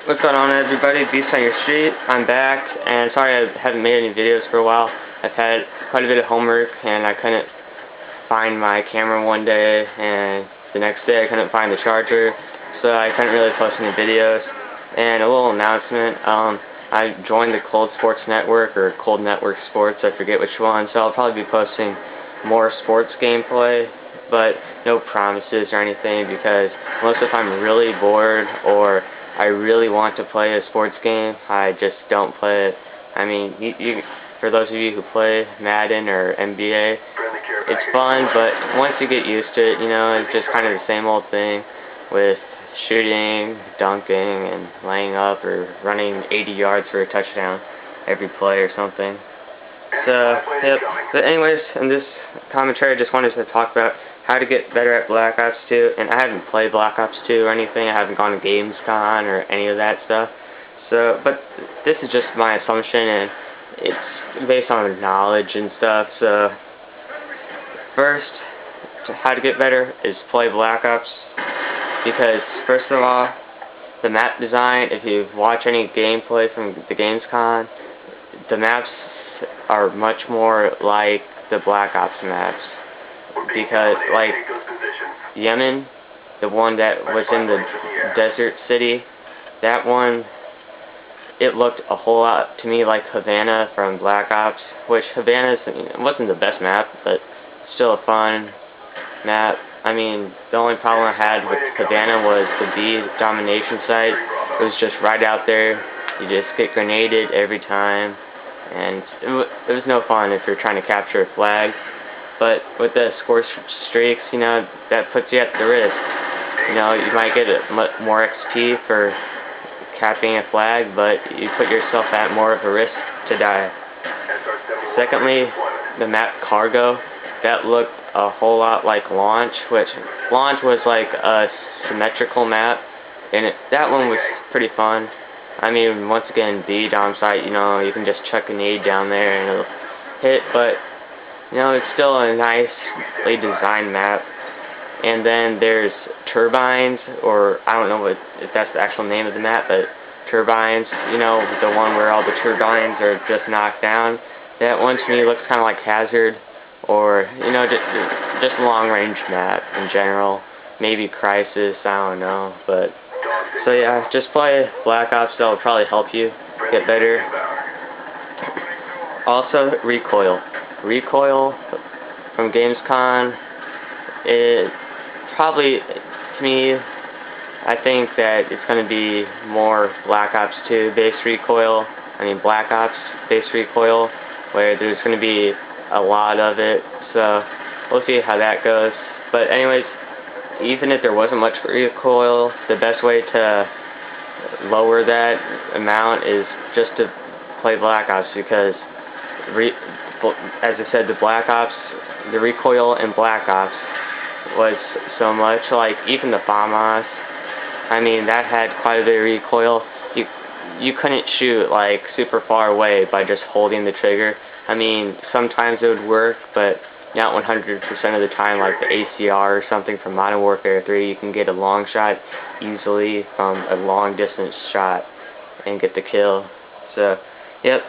What's going on, everybody? Beast on your street. I'm back, and sorry I haven't made any videos for a while. I've had quite a bit of homework, and I couldn't find my camera one day, and the next day I couldn't find the charger, so I couldn't really post any videos. And a little announcement, I joined the Cold Sports Network, or Cold Network Sports, I forget which one, so I'll probably be posting more sports gameplay, but no promises or anything, because most if I'm really bored or I really want to play a sports game, I just don't play it. I mean, for those of you who play Madden or NBA, it's fun, but once you get used to it, you know, it's just kind of the same old thing with shooting, dunking, and laying up or running 80 yards for a touchdown every play or something. So, yep. But anyways, in this commentary, I just wanted to talk about how to get better at Black Ops 2, and I haven't played Black Ops 2 or anything. I haven't gone to Gamescom or any of that stuff. So, but this is just my assumption, and it's based on knowledge and stuff. So, first, how to get better is play Black Ops, because first of all, the map design, if you watch any gameplay from the Gamescom, the maps are much more like the Black Ops maps, because like Yemen, the one that was in the desert city, that one, it looked a whole lot to me like Havana from Black Ops, which Havana wasn't the best map, but still a fun map. I mean, the only problem I had with Havana was the B domination site. It was just right out there. You just get grenaded every time, and it was no fun if you're trying to capture a flag. But with the score streaks, you know, that puts you at the risk. You know, you might get more XP for capping a flag, but you put yourself at more of a risk to die. Secondly, the map Cargo, that looked a whole lot like Launch, which Launch was like a symmetrical map, and that one was pretty fun. I mean, once again, B dom site, you know, you can just chuck a nade down there and it'll hit, but you know, it's still a nicely designed map. And then there's Turbines, or I don't know if that's the actual name of the map, but Turbines, you know, the one where all the turbines are just knocked down. That one to me looks kind of like Hazard, or, you know, just a long-range map in general. Maybe Crisis, I don't know, but so yeah, just play Black Ops, that'll probably help you get better. Also, Recoil. Recoil from Gamescom, it probably, to me, I think that it's going to be more Black Ops 2 based recoil. I mean, Black Ops based recoil, where there's going to be a lot of it, so we'll see how that goes. But anyways, even if there wasn't much recoil, the best way to lower that amount is just to play Black Ops, because as I said, the Black Ops, the recoil in Black Ops was so much, like even the FAMAS, I mean, that had quite a bit of recoil. You couldn't shoot like super far away by just holding the trigger. I mean, sometimes it would work, but not 100% of the time, like the ACR or something from Modern Warfare 3, you can get a long shot easily from a long distance shot and get the kill. So, yep.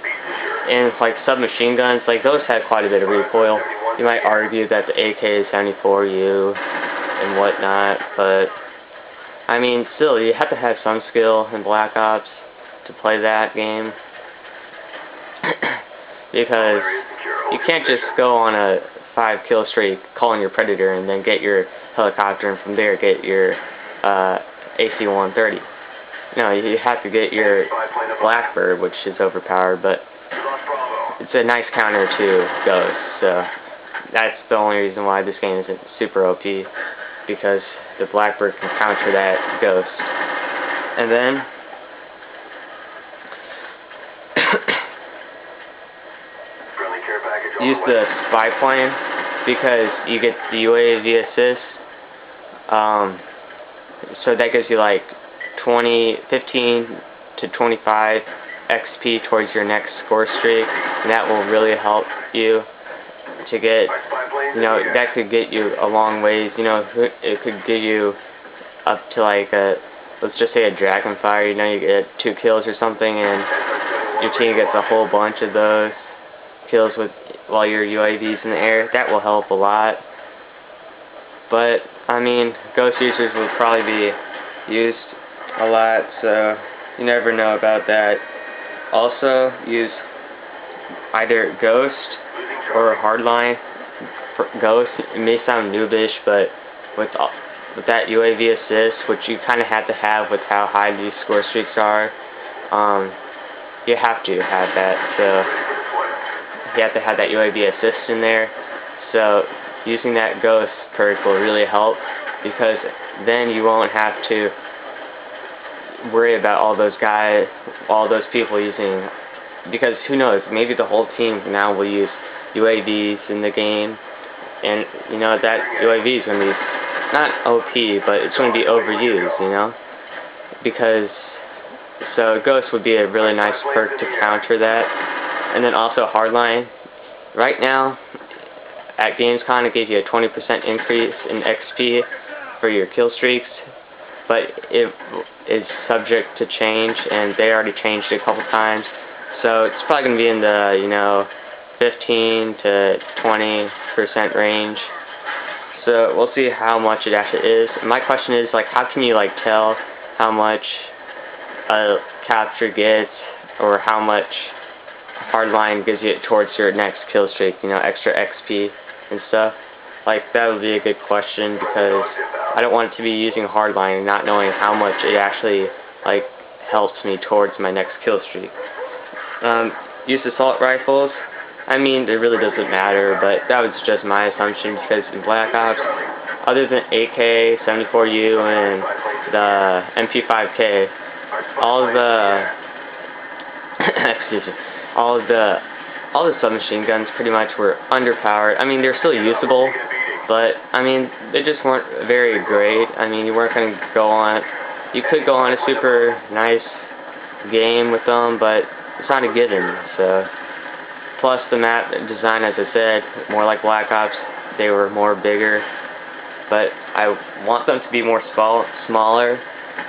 And like submachine guns, like those had quite a bit of recoil. You might argue that the AK-74U and whatnot, but I mean, still, you have to have some skill in Black Ops to play that game, because you can't just go on a 5-kill streak calling your Predator and then get your helicopter and from there get your AC-130. No, you have to get your Blackbird, which is overpowered, but it's a nice counter to Ghost, so that's the only reason why this game isn't super OP, because the Blackbird can counter that Ghost. And then use the spy plane, because you get the UAV assist, so that gives you like 15 to 25 XP towards your next score streak, and that will really help you to get, you know, that could get you a long ways. You know, it could get you up to like a let's just say a Dragon Fire, you know, you get 2 kills or something, and your team gets a whole bunch of those kills while your UAV's in the air. That will help a lot. But, I mean, Ghost users will probably be used a lot, so you never know about that. Also, use either Ghost or Hardline. For Ghost, it may sound noobish, but with that UAV assist, which you kind of have to have with how high these score streaks are, you have to have that. So you have to have that UAV assist in there. So using that Ghost perk will really help, because then you won't have to worry about all those people using, because who knows, maybe the whole team now will use UAVs in the game, and you know that UAV is going to be not OP, but it's going to be overused, you know, because so Ghost would be a really nice perk to counter that. And then also Hardline. Right now at Gamescom it gave you a 20% increase in XP for your kill streaks, but it is subject to change, and they already changed it a couple times, so it's probably going to be in the, you know, 15 to 20% range. So we'll see how much it actually is. My question is, like, how can you like tell how much a capture gets, or how much Hardline gives you towards your next kill streak, you know, extra XP and stuff? Like, that would be a good question, because I don't want to be using Hardline and not knowing how much it actually, like, helps me towards my next kill streak. Use assault rifles. I mean, it really doesn't matter, but that was just my assumption, because in Black Ops, other than AK, 74U, and the MP5K, all the submachine guns pretty much were underpowered. I mean, they're still usable, but I mean, they just weren't very great. I mean, you weren't going to go on, you could go on a super nice game with them, but it's not a given. So, plus the map design, as I said, more like Black Ops, they were more bigger, but I want them to be more smaller,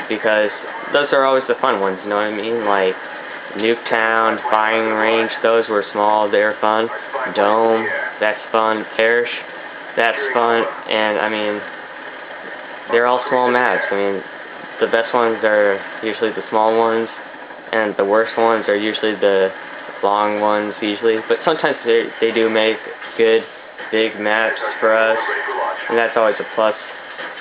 because those are always the fun ones, you know what I mean? Like Nuketown, Firing Range, those were small, they're fun. Dome, that's fun. Parish, that's fun. And I mean, they're all small maps. I mean, the best ones are usually the small ones, and the worst ones are usually the long ones usually. But sometimes they do make good big maps for us, and that's always a plus.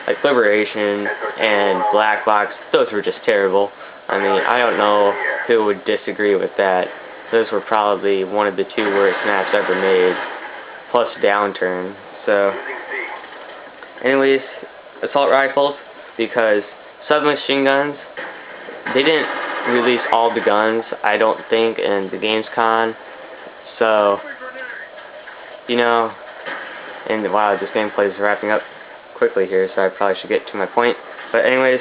Like Liberation and Black Box, those were just terrible. I mean, I don't know who would disagree with that. Those were probably one of the 2 worst maps ever made, plus Downturn. So, anyways, assault rifles, because submachine guns, they didn't release all the guns, I don't think, in the Gamescom. So, you know, and wow, this gameplay is wrapping up quickly here, so I probably should get to my point. But anyways,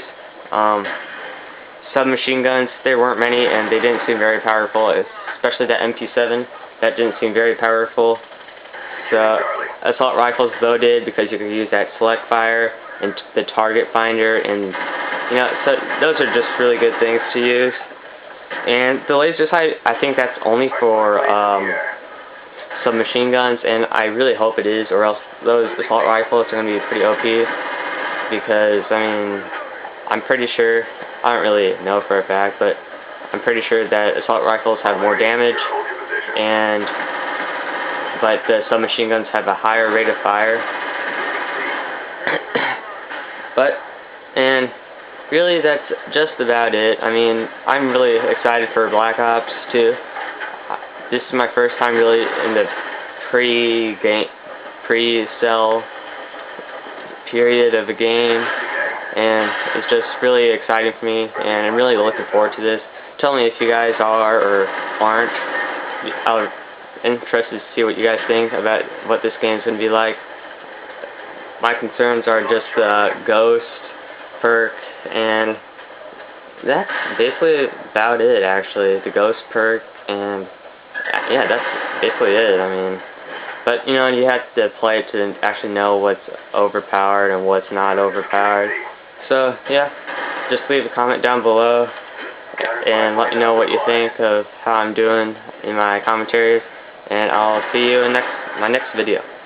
submachine guns, there weren't many, and they didn't seem very powerful, especially that MP7, that didn't seem very powerful. So assault rifles though did, because you could use that select fire and the target finder, and you know, so those are just really good things to use. And the laser sight, I think that's only for submachine guns, and I really hope it is, or else those assault rifles are going to be pretty OP, because I mean, I'm pretty sure, I don't really know for a fact, but I'm pretty sure that assault rifles have more damage, but the submachine guns have a higher rate of fire. And really, that's just about it. I mean, I'm really excited for Black Ops 2. This is my first time really in the pre-sell period of the game, and it's just really exciting for me, and I'm really looking forward to this. Tell me if you guys are or aren't. I'm interested to see what you guys think about what this game's going to be like. My concerns are just the Ghost perk, and that's basically about it, actually. The Ghost perk, and yeah, that's basically it. I mean, but you know, you have to play it to actually know what's overpowered and what's not overpowered. So yeah, just leave a comment down below and let me know what you think of how I'm doing in my commentaries, and I'll see you in my next video.